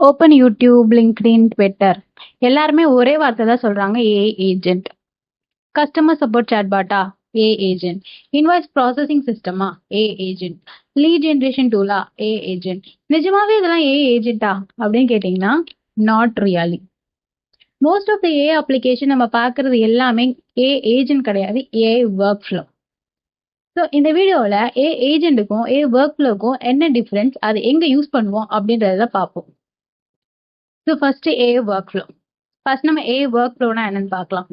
Open YouTube, LinkedIn, Twitter எல்லாருமே ஒரே வார்த்தை தான் சொல்றாங்க, ஏஐ ஏஜென்ட். கஸ்டமர் சப்போர்ட் சாட்பாட்டா, ஏ ஏஜென்ட். இன்வாய்ஸ் ப்ராசஸிங் சிஸ்டமா, ஏ ஏஜென்ட். லீட் ஜென்ரேஷன் டூலா, ஏ ஏஜென்ட். நிஜமாவே இதெல்லாம் ஏ ஏஜென்ட்டா அப்படின்னு கேட்டீங்கன்னா, not really. Most of the AI application நம்ம பார்க்கறது எல்லாமே ஏ ஏஜென்ட் கிடையாது, ஏ ஒர்க் ஃப்ளோ. ஸோ இந்த வீடியோவில் ஏ ஏஜென்ட்டுக்கும் ஏ ஒர்க் ஃப்ளோக்கும் என்ன டிஃப்ரென்ஸ், அது எங்கே யூஸ் பண்ணுவோம் அப்படின்றத பார்ப்போம். ஸோ ஃபர்ஸ்ட் ஏ ஒர்க் ஃப்ளோ. ஃபர்ஸ்ட் நம்ம ஏ ஒர்க் ஃப்ளோனா என்னன்னு பார்க்கலாம்.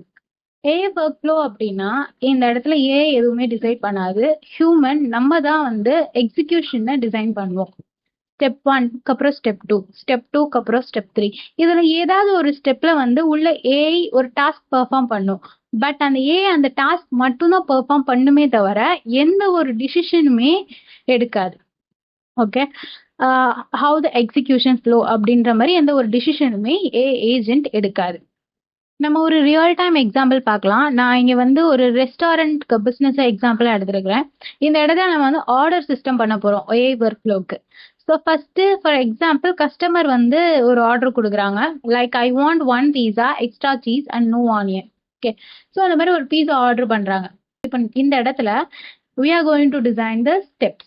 ஏ ஒர்க் ஃப்ளோ அப்படின்னா இந்த இடத்துல ஏ எதுவுமே டிசைட் பண்ணாது, ஹியூமன் நம்ம தான் வந்து எக்ஸிக்யூஷனை டிசைன் பண்ணுவோம். ஸ்டெப் 1க்கு அப்புறம் ஸ்டெப் 2, ஸ்டெப் 2க்கு அப்புறம் ஸ்டெப் 3. இதில் ஏதாவது ஒரு ஸ்டெப்ல வந்து உள்ள ஏஐ ஒரு டாஸ்க் பெர்ஃபார்ம் பண்ணும். பட் அந்த ஏஐ அந்த டாஸ்க் மட்டும்தான் பெர்ஃபார்ம் பண்ணுமே தவிர எந்த ஒரு டிசிஷனுமே எடுக்காது. Okay, how the execution flow அப்படின்ற மாதிரி எந்த ஒரு டிசிஷனுமே ஏ ஏஜென்ட் எடுக்காது. நம்ம ஒரு ரியல் டைம் எக்ஸாம்பிள் பார்க்கலாம். நான் இங்கே வந்து ஒரு ரெஸ்டாரண்ட்க்கு பிஸ்னஸ் எக்ஸாம்பிளாக எடுத்துருக்கிறேன். இந்த இடத்துல நம்ம வந்து ஆர்டர் சிஸ்டம் பண்ண போகிறோம் ஏஐ ஒர்க் ஃப்ளோக்கு. So first for example customer வந்து ஒரு ஆர்டர் கொடுக்குறாங்க, like I want 1 pizza, extra cheese and no onion. Okay, so அந்த மாதிரி ஒரு பீஸா ஆர்டர் பண்ணுறாங்க. இப்போ இந்த இடத்துல we are going to design the steps.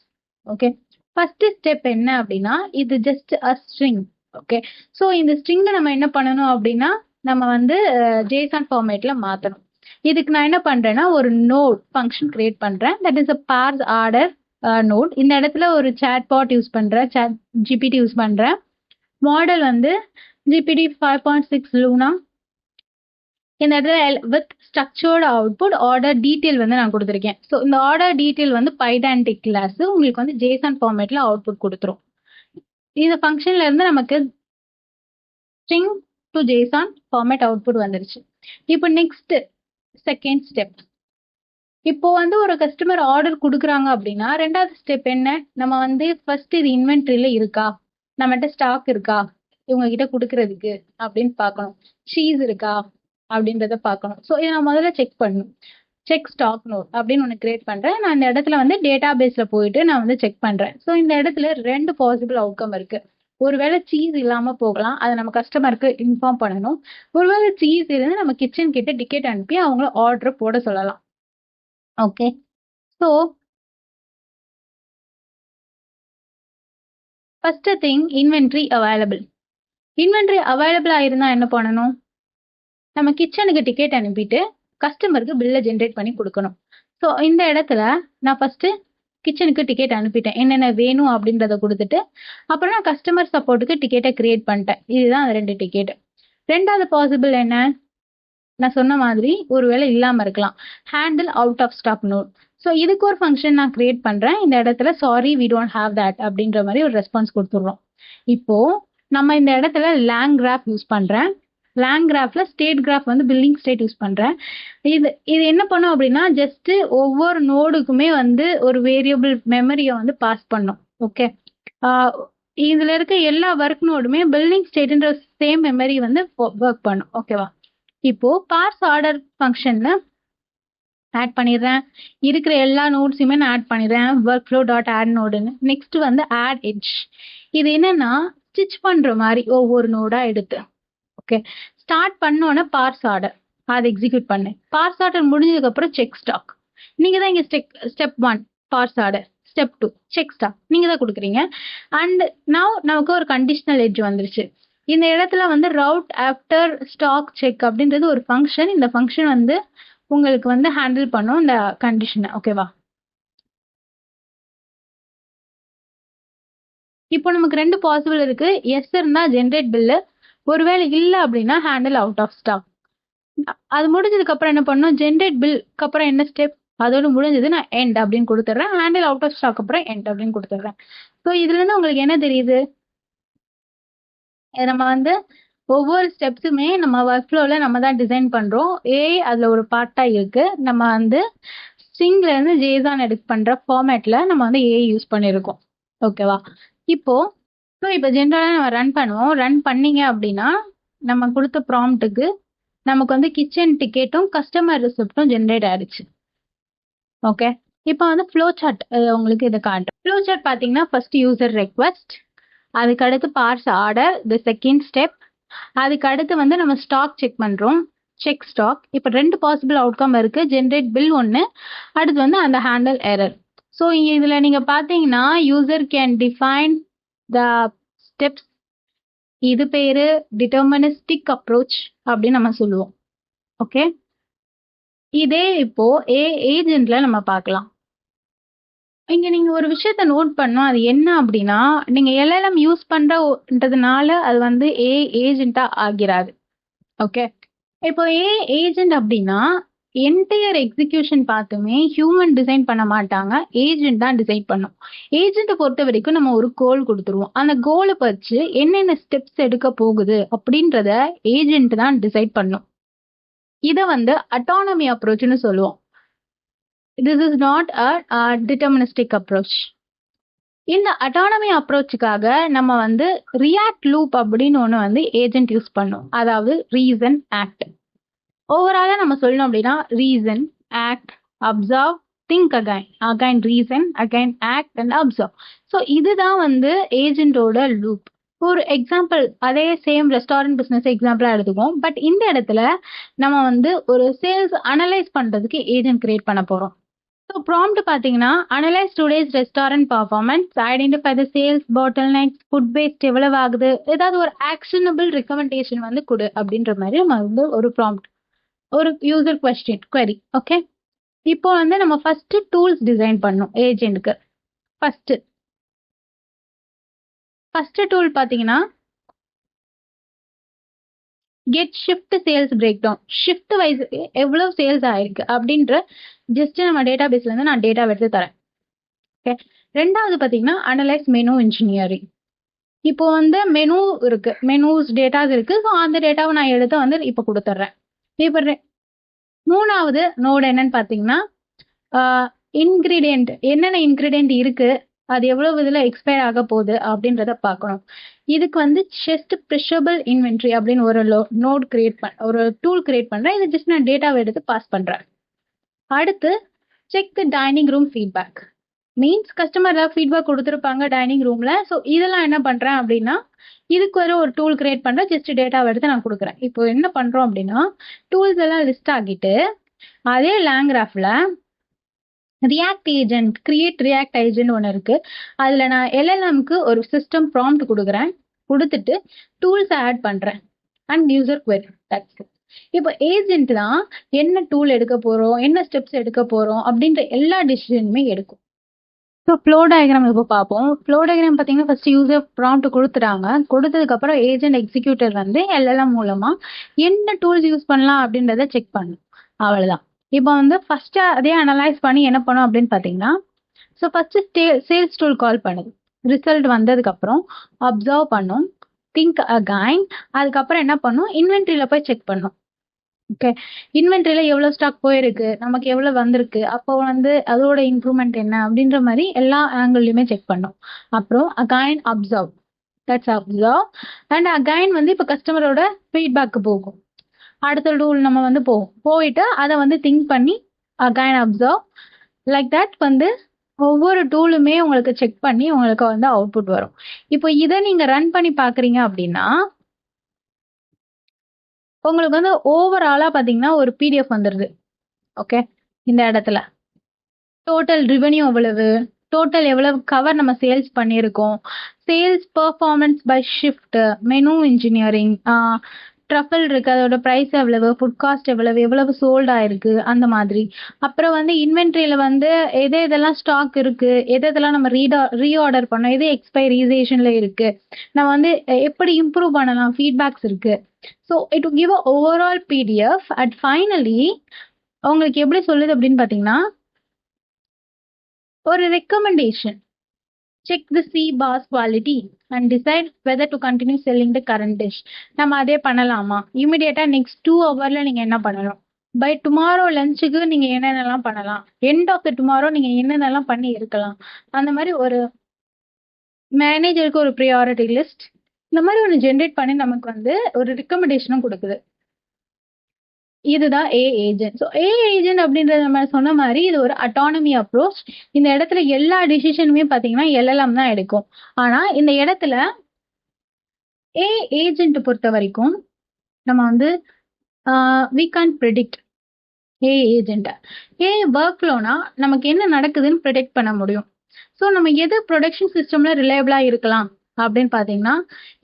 Okay, first step என்ன அப்படின்னா, இது just a string. Okay, so இந்த ஸ்ட்ரிங்கை நம்ம என்ன பண்ணணும் அப்படின்னா, நம்ம வந்து ஜேசன் ஃபார்மேட்ல மாற்றணும். இதுக்கு நான் என்ன பண்றேன்னா, ஒரு நோட் ஃபங்க்ஷன் கிரியேட் பண்றேன். That is a parse order node. இந்த இடத்துல ஒரு சாட்பாட் யூஸ் பண்றேன், சாட் ஜிபிடி யூஸ் பண்றேன். மாடல் வந்து ஜிபிடி 5.6 லூனா. இந்த இடத்துல with structured output order detail வந்து நான் கொடுத்துருக்கேன். ஸோ இந்த ஆர்டர் டீட்டெயில் வந்து பைடான்டிக் கிளாஸ் உங்களுக்கு வந்து ஜேசன் ஃபார்மேட்ல அவுட்புட் கொடுத்துரும். இந்த ஃபங்க்ஷன்ல இருந்து நமக்கு string to Jason format output வந்துருச்சு. இப்போ நெக்ஸ்ட் செகண்ட் ஸ்டெப். இப்போ வந்து ஒரு கஸ்டமர் ஆர்டர் கொடுக்குறாங்க அப்படின்னா ரெண்டாவது ஸ்டெப் என்ன, நம்ம வந்து ஃபர்ஸ்ட் இது இன்வென்ட்ரியில இருக்கா, நம்மகிட்ட ஸ்டாக் இருக்கா இவங்க கிட்ட கொடுக்கறதுக்கு அப்படின்னு பார்க்கணும். சீஸ் இருக்கா அப்படின்றத பார்க்கணும். ஸோ இதை நான் முதல்ல செக் பண்ணணும். செக் ஸ்டாக் நோட் அப்படின்னு ஒன்று கிரியேட் பண்ணுறேன். நான் இந்த இடத்துல வந்து டேட்டா பேஸில் போயிட்டு நான் வந்து செக் பண்ணுறேன். ஸோ இந்த இடத்துல 2 பாசிபிள் அவுட்கம் இருக்கு. ஒருவேளை சீஸ் இல்லாமல் போகலாம், அதை நம்ம கஸ்டமருக்கு இன்ஃபார்ம் பண்ணணும். ஒருவேளை சீஸ் இருந்து நம்ம கிச்சன் கிட்ட டிக்கெட் அனுப்பி அவங்கள ஆர்டர் போட சொல்லலாம். Okay, so first thing inventory available. Inventory அவைலபிளாக இருந்தால் என்ன பண்ணணும், நம்ம கிச்சனுக்கு டிக்கெட் அனுப்பிட்டு கஸ்டமருக்கு பில்லை ஜென்ரேட் பண்ணி கொடுக்கணும். ஸோ இந்த இடத்துல நான் ஃபர்ஸ்ட் கிச்சனுக்கு டிக்கெட் அனுப்பிட்டேன், என்னென்ன வேணும் அப்படின்றத கொடுத்துட்டு அப்புறம் நான் கஸ்டமர் சப்போர்ட்டுக்கு டிக்கெட்டை கிரியேட் பண்ணிட்டேன். இதுதான் அந்த 2 டிக்கெட். ரெண்டாவது பாசிபிள் என்ன, நான் சொன்ன மாதிரி ஒருவேளை இல்லாமல் இருக்கலாம், handle out of stock node. So இதுக்கு ஒரு ஃபங்க்ஷன் நான் கிரியேட் பண்ணுறேன். இந்த இடத்துல sorry we don't have that அப்படின்ற மாதிரி ஒரு ரெஸ்பான்ஸ் கொடுத்துட்றோம். இப்போ நம்ம இந்த இடத்துல லேங் கிராஃப் யூஸ் பண்ணுறேன். லேங் கிராஃப்ல ஸ்டேட் கிராஃப் வந்து பில்லிங் ஸ்டேட் யூஸ் பண்ணுறேன். இது என்ன பண்ணும் அப்படின்னா ஜஸ்ட் ஒவ்வொரு நோடுக்குமே வந்து ஒரு வேரியபிள் மெமரியை வந்து பாஸ் பண்ணும். ஓகே, இதுல இருக்க எல்லா ஒர்க் நோடுமே பில்லிங் ஸ்டேட்ன்ற சேம் மெமரி வந்து ஒர்க் பண்ணும். ஓகேவா, இப்போ பார்ஸ் ஆர்டர் ஃபங்க்ஷன்ல ஆட் பண்ணிடுறேன். இருக்கிற எல்லா நோட்ஸுமே நான் ஆட் பண்ணிடுறேன், ஒர்க் ஃப்ளோ டாட் ஆட் நோடுன்னு. நெக்ஸ்ட் வந்து ஆட் எட்ஜ். இது என்னன்னா ஸ்டிச் பண்ற மாதிரி ஒவ்வொரு நோடா எடுத்து. ஓகே, ஸ்டார்ட் பண்ணோன்னே பார்ஸ் ஆர்டர் அதை எக்ஸிக்யூட் பண்ணு. பார்ஸ் ஆர்டர் முடிஞ்சதுக்கு அப்புறம் செக் ஸ்டாக். நீங்க தான் இங்க step 1 parse order, step 2 check stock நீங்க தான் கொடுக்குறீங்க. அண்ட் நவ் நமக்கு ஒரு கண்டிஷனல் எட்ஜ் வந்துருச்சு. இந்த இடத்துல வந்து ரவுட் ஆஃப்டர் ஸ்டாக் செக் அப்படின்றது ஒரு ஃபங்க்ஷன். இந்த ஃபங்க்ஷன் வந்து உங்களுக்கு வந்து ஹேண்டில் பண்ணும் இந்த கண்டிஷனை. ஓகேவா, இப்போ நமக்கு 2 பாசிபிள் இருக்கு. எஸ் இருந்தா ஜென்ரேட் பில்லு, ஒருவேளை இல்லை அப்படின்னா ஹேண்டில் அவுட் ஆஃப் ஸ்டாக். அது முடிஞ்சதுக்கு அப்புறம் என்ன பண்ணணும், ஜென்ரேட் பில்க்கு அப்புறம் என்ன ஸ்டெப், அதோட முடிஞ்சது நான் எண்ட் அப்படின்னு கொடுத்துட்றேன். ஹேண்டில் அவுட் ஆஃப் ஸ்டாக் அப்புறம் எண்ட் அப்படின்னு கொடுத்துட்றேன். ஸோ இதுல இருந்து உங்களுக்கு என்ன தெரியுது, நம்ம வந்து ஒவ்வொரு ஸ்டெப்ஸுமே நம்ம ஒர்க் ஃப்ளோவில் நம்ம தான் டிசைன் பண்ணுறோம். அதில் ஒரு பார்ட்டாக இருக்குது. நம்ம வந்து ஸ்ட்ரிங்லேருந்து ஜேசான் எடிட் பண்ணுற ஃபார்மேட்டில் நம்ம வந்து யூஸ் பண்ணியிருக்கோம். ஓகேவா, இப்போ ஜென்ரலாக நம்ம ரன் பண்ணுவோம். ரன் பண்ணீங்க அப்படின்னா நம்ம கொடுத்த ப்ராம்ப்ட்டுக்கு நமக்கு வந்து கிச்சன் டிக்கெட்டும் கஸ்டமர் ரிசிப்டும் ஜென்ரேட் ஆயிடுச்சு. ஓகே, இப்போ வந்து ஃப்ளோ சார்ட் உங்களுக்கு இதை காட்டும். ஃப்ளோ சார்ட் பார்த்தீங்கன்னா ஃபர்ஸ்ட் யூசர் ரெக்வஸ்ட், அதுக்கு அடுத்து parse order the second step. அதுக்கு அடுத்து வந்து நம்ம ஸ்டாக் செக் பண்றோம், செக் ஸ்டாக். இப்போ 2 பாசிபிள் அவுட்கம் இருக்கு, ஜென்ரேட் பில் ஒன்று, அடுத்து வந்து அந்த ஹேண்டில் எரர். ஸோ இதில் நீங்கள் பார்த்தீங்கன்னா user can define the steps. இது பேரு டிட்டர்மினிஸ்டிக் அப்ரோச் அப்படின்னு நம்ம சொல்லுவோம். ஓகே, இதே இப்போ ஏஜென்ட்ல நம்ம பார்க்கலாம். இங்க நீங்க ஒரு விஷயத்த நோட் பண்ணணும். அது என்ன அப்படின்னா, நீங்க எல்எல்எம் யூஸ் பண்றதுனால அது வந்து ஏஜென்ட்டா ஆகிறாது. ஓகே, இப்போ ஏஜென்ட் அப்படின்னா என்டையர் எக்ஸிகியூஷன் பார்த்துமே ஹியூமன் டிசைன் பண்ண மாட்டாங்க, ஏஜென்ட் தான் டிசைன் பண்ணும். ஏஜென்ட்டை பொறுத்த வரைக்கும் நம்ம ஒரு கோல் கொடுத்துருவோம். அந்த கோலை வச்சு என்னென்ன ஸ்டெப்ஸ் எடுக்க போகுது அப்படின்றத ஏஜென்ட் தான் டிசைட் பண்ணும். இதை வந்து அட்டானமி அப்ரோச்னு சொல்லுவோம். This is not a deterministic approach. இந்த அட்டானமி அப்ரோச்சுக்காக நம்ம வந்து ரியாக்ட் லூப் அப்படின்னு ஒன்று வந்து ஏஜென்ட் யூஸ் பண்ணும். அதாவது ரீசன் ஆக்ட். ஓவராலாக நம்ம சொல்லணும் அப்படின்னா reason act observe think again reason again act and observe. So இதுதான் வந்து ஏஜென்ட்டோட லூப். ஒரு எக்ஸாம்பிள் அதே சேம் ரெஸ்டாரண்ட் பிஸ்னஸ் எக்ஸாம்பிளாக எடுத்துக்குவோம். பட் இந்த இடத்துல நம்ம வந்து ஒரு சேல்ஸ் அனலைஸ் பண்ணுறதுக்கு ஏஜென்ட் கிரியேட் பண்ண போகிறோம். ஸோ ப்ராம்ப்ட் பார்த்தீங்கன்னா analyse today's restaurant performance, identify the sales bottle next, food waste எவ்வளவு ஆகுது, ஏதாவது ஒரு ஆக்ஷனபிள் ரெக்கமெண்டேஷன் வந்து கொடு அப்படின்ற மாதிரி நம்ம வந்து ஒரு ப்ராம்ப்ட், ஒரு யூசர் கொஸ்டின் query. ஓகே, இப்போ வந்து நம்ம ஃபர்ஸ்ட் டூல்ஸ் டிசைன் பண்ணோம் ஏஜென்ட்க்கு. ஃபர்ஸ்ட் டூல் பார்த்தீங்கன்னா get shift sales break down. Shift wise எவ்வளவு சேல்ஸ் ஆயிருக்கு அப்படின்ற ஜஸ்ட் நம்ம டேட்டா பேஸ்ல இருந்து நான் டேட்டா எடுத்து தரேன். ஓகே, ரெண்டாவது பார்த்தீங்கன்னா அனலைஸ் மெனு இன்ஜினியரிங். இப்போ வந்து மெனு இருக்கு, மெனூஸ் டேட்டாஸ் இருக்கு. ஸோ அந்த டேட்டாவை நான் எடுத்து வந்து இப்போ கொடுத்துட்றேன். இப்போ மூணாவது நோடு என்னன்னு பார்த்தீங்கன்னா இன்கிரீடியன்ட், என்னென்ன இன்கிரீடியன்ட் இருக்கு, அது எவ்வளவு இதில் எக்ஸ்பயர் ஆக போகுது அப்படின்றத பார்க்கணும். இதுக்கு வந்து செஸ்ட் ப்ரெஷபிள் இன்வென்ட்ரி அப்படின்னு ஒரு நோட் கிரியேட் ஒரு டூல் கிரியேட் பண்ணுறேன். இது ஜஸ்ட் நான் டேட்டாவை எடுத்து பாஸ் பண்ணுறேன். அடுத்து check the dining room feedback. Means customer feedback கொடுத்துருப்பாங்க டைனிங் ரூமில். ஸோ இதெல்லாம் என்ன பண்ணுறேன் அப்படின்னா இதுக்கு ஒரு டூல் கிரியேட் பண்ணுறேன். ஜஸ்ட் டேட்டாவை எடுத்து நான் கொடுக்குறேன். இப்போ என்ன பண்ணுறோம் அப்படின்னா டூல்ஸ் எல்லாம் லிஸ்ட் ஆகிட்டு அதே லேங்கிராஃபில் react agent, create react agent ஒன்று இருக்கு. அதில் நான் எல்எல்எம்க்கு ஒரு சிஸ்டம் ப்ராம்ப்ட் கொடுக்குறேன், கொடுத்துட்டு டூல்ஸ் ஆட் பண்ணுறேன் and user query. That's it. இப்போ ஏஜென்ட் தான் என்ன டூல் எடுக்க போகிறோம், என்ன ஸ்டெப்ஸ் எடுக்க போகிறோம் அப்படின்ற எல்லா டிசிஷனுமே எடுக்கும். ஸோ ஃப்ளோ டயக்ராம் இப்போ பார்ப்போம். ஃப்ளோ டயக்ராம் பார்த்தீங்கன்னா ஃபர்ஸ்ட் யூசர் ப்ராம்ப்ட் கொடுத்துட்டாங்க. கொடுத்ததுக்கப்புறம் ஏஜென்ட் எக்ஸிக்யூட்டர் வந்து எல்எல்எம் மூலமாக என்ன டூல்ஸ் யூஸ் பண்ணலாம் அப்படின்றத செக் பண்ணும். அவ்வளோதான். இப்போ வந்து ஃபர்ஸ்ட் அதே அனலைஸ் பண்ணி என்ன பண்ணும் அப்படின்னு பார்த்தீங்கன்னா ஸோ ஃபர்ஸ்ட் சேல்ஸ் டூல் கால் பண்ணுது. ரிசல்ட் வந்ததுக்கப்புறம் அப்சர்வ் பண்ணும், திங்க் அகைன். அதுக்கப்புறம் என்ன பண்ணும், இன்வென்ட்ரியில் போய் செக் பண்ணும். ஓகே, இன்வென்ட்ரியில் எவ்வளோ ஸ்டாக் போயிருக்கு, நமக்கு எவ்வளோ வந்திருக்கு, அப்போ வந்து அதோட இம்ப்ரூவ்மெண்ட் என்ன அப்படின்ற மாதிரி எல்லா ஆங்கிள்லையுமே செக் பண்ணும். அப்புறம் again observe, that's observe. And again வந்து இப்போ கஸ்டமரோட ஃபீட்பேக்கு போகும். அடுத்த டூல் நம்ம வந்து போயிட்டு அதை வந்து திங்க் பண்ணி அகைன் அப்சர்வ். லைக் தட் வந்து ஒவ்வொரு டூலுமே உங்களுக்கு செக் பண்ணி உங்களுக்கு வந்து அவுட்புட் வரும். இப்போ இதை நீங்க ரன் பண்ணி பாக்குறீங்க அப்படின்னா உங்களுக்கு வந்து ஓவராலா பாத்தீங்கன்னா ஒரு பிடிஎஃப் வந்துருது. ஓகே, இந்த இடத்துல டோட்டல் ரெவென்யூ எவ்வளவு, டோட்டல் எவ்வளவு கவர் நம்ம சேல்ஸ் பண்ணியிருக்கோம், sales performance by shift, menu engineering, truffle இருக்கு, அதோட ப்ரைஸ் எவ்வளவு, ஃபுட் காஸ்ட் எவ்வளவு, எவ்வளவு சோல்ட் ஆயிருக்கு, அந்த மாதிரி. அப்புறம் வந்து இன்வென்ட்ரியில வந்து எதெல்லாம் ஸ்டாக் இருக்கு, எதெல்லாம் நம்ம ரீஆர்டர் பண்ணோம், எது எக்ஸ்பைரைசேஷன்ல இருக்கு, நம்ம வந்து எப்படி இம்ப்ரூவ் பண்ணலாம், ஃபீட்பேக்ஸ் இருக்கு. So it give a overall PDF. At finally உங்களுக்கு எப்படி சொல்லுது அப்படின்னு பார்த்தீங்கன்னா ஒரு recommendation. Check the C bars quality and decide whether to continue selling the current dish. நம்ம அதே பண்ணலாமா, இமிடியேட்டா நெக்ஸ்ட் 2 ஹவர்ல நீங்க என்ன பண்ணணும், பை டுமாரோ லஞ்சுக்கு நீங்க என்னென்னலாம் பண்ணலாம், எண்ட் ஆஃப் த டுமாரோ நீங்க என்னென்னலாம் பண்ணி இருக்கலாம், அந்த மாதிரி ஒரு மேனேஜருக்கு ஒரு ப்ரியாரிட்டி லிஸ்ட் இந்த மாதிரி ஒன்று ஜென்ரேட் பண்ணி நமக்கு வந்து ஒரு ரெக்கமெண்டேஷனும் கொடுக்குது. இதுதான் ஏஜென்ட். ஸோ ஏஜென்ட் அப்படின்றது நம்ம சொன்ன மாதிரி இது ஒரு அட்டானமி அப்ரோச். இந்த இடத்துல எல்லா டிசிஷனுமே பார்த்தீங்கன்னா எல்எல்எம் தான் எடுக்கும். ஆனால் இந்த இடத்துல ஏ ஏஜென்ட் பொறுத்த வரைக்கும் நம்ம வந்து we can predict a agent. A work ஃப்ளோனா நமக்கு என்ன நடக்குதுன்னு ப்ரெடிக்ட் பண்ண முடியும். ஸோ நம்ம எது ப்ரொடக்ஷன் சிஸ்டம்ல ரிலையபிளா இருக்கலாம் அப்படின்னு பார்த்தீங்கன்னா,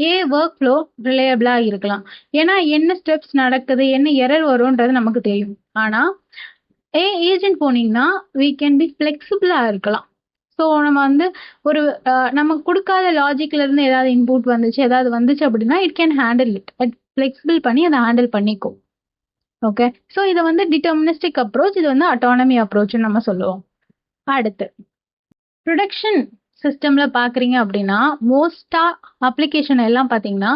ஏ ஒர்க் ஃப்ளோ ரிலையபிளா இருக்கலாம். ஏன்னா என்ன ஸ்டெப்ஸ் நடக்குது, என்ன எரர் வரும்ன்றது நமக்கு தெரியும். ஆனா ஏ ஏஜென்ட் போனீங்கன்னா வி கேன் பி ஃப்ளெக்சிபிளா இருக்கலாம். ஸோ நம்ம வந்து ஒரு நமக்கு கொடுக்காத லாஜிக்ல இருந்து ஏதாவது இன்புட் வந்துச்சு, ஏதாவது வந்துச்சு அப்படின்னா it can handle it. Flexible பண்ணி அதை ஹேண்டில் பண்ணிக்கும். ஓகே. ஸோ இதை வந்து டிட்டர்மினிஸ்டிக் அப்ரோச், இது வந்து அட்டானமி அப்ரோச்னு நம்ம சொல்லுவோம். அடுத்து ப்ரொடக்ஷன் சிஸ்டம்ல பாக்குறீங்க அப்படின்னா மோஸ்டா அப்ளிகேஷன் எல்லாம் பாத்தீங்கன்னா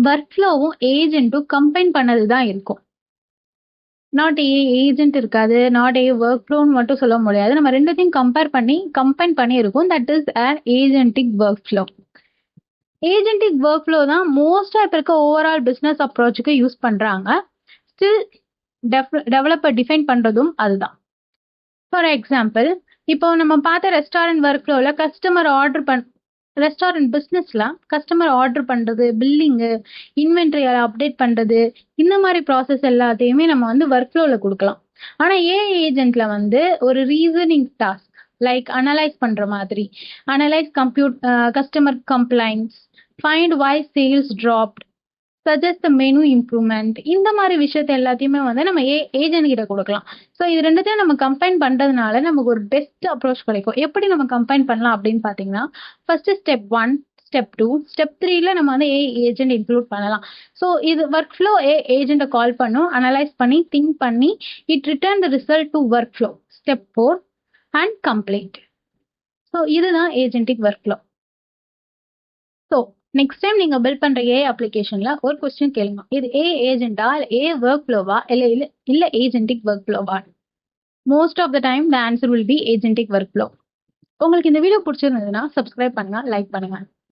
ஒர்க் ஃப்ளோவும் ஏஜென்ட்டும் கம்பைன் பண்ணது தான் இருக்கும். நாட் ஏ ஏஜென்ட் இருக்காது, நாட் ஏ ஒர்க் ஃப்ளோன்னு மட்டும் சொல்ல முடியாது. நம்ம ரெண்டுத்தையும் கம்பைன் பண்ணி இருக்கும். That is an agentic work flow. Agentic work flow தான் மோஸ்டா இப்ப இருக்க ஓவரால் பிசினஸ் அப்ரோச்சுக்கு யூஸ் பண்றாங்க. ஸ்டில் டெவலப்பர் டிஃபைன் பண்றதும் அதுதான். ஃபார் எக்ஸாம்பிள், இப்போ நம்ம பார்த்த ரெஸ்டாரண்ட் ஒர்க் ஃப்ளோவில் ரெஸ்டாரண்ட் பிஸ்னஸ்ல கஸ்டமர் ஆர்டர் பண்றது, பில்லிங்கு, இன்வென்ட்ரி அப்டேட் பண்றது, இந்த மாதிரி ப்ராசஸ் எல்லாத்தையுமே நம்ம வந்து ஒர்க் ஃப்ளோவில் கொடுக்கலாம். ஆனா ஏ ஏஜென்ட்ல வந்து ஒரு ரீசனிங் டாஸ்க் லைக் அனலைஸ் பண்ற மாதிரி, analyse customer complaints, find why sales dropped, suggest the menu improvement, இந்த மாதிரி விஷயத்த எல்லாத்தையுமே வந்து நம்ம ஏஜென்ட் கிட்ட கொடுக்கலாம். ஸோ இது ரெண்டுத்தையும் நம்ம கம்பைன் பண்றதுனால நமக்கு ஒரு பெஸ்ட் அப்ரோச் கிடைக்கும். எப்படி நம்ம கம்பைன் பண்ணலாம் அப்படின்னு பார்த்தீங்கன்னா, ஃபர்ஸ்ட் ஸ்டெப் 1, ஸ்டெப் 2, ஸ்டெப் 3ல நம்ம வந்து ஏஜென்ட் இன்க்ளூட் பண்ணலாம். ஸோ இது ஒர்க் ஃப்ளோ ஏஜென்ட்டை கால் பண்ணும், அனலைஸ் பண்ணி திங்க் பண்ணி it return the result to work flow step 4 and complete. So இதுதான் agentic work flow. So next time நீங்க பில்ட் பண்ற ஏ அப்ளிகேஷன்ல ஒரு கொஸ்டின் கேளுங்க, இது ஏ ஏஜென்டா ஏ ஒர்க் ஃப்ளோவா இல்ல ஏஜென்டிக் ஒர்க் ஃப்ளோவா? Most of the time the answer will be agentic work flow. உங்களுக்கு இந்த வீடியோ பிடிச்சிருந்ததுன்னா சப்ஸ்கிரைப் பண்ணுங்க, லைக் பண்ணுங்க.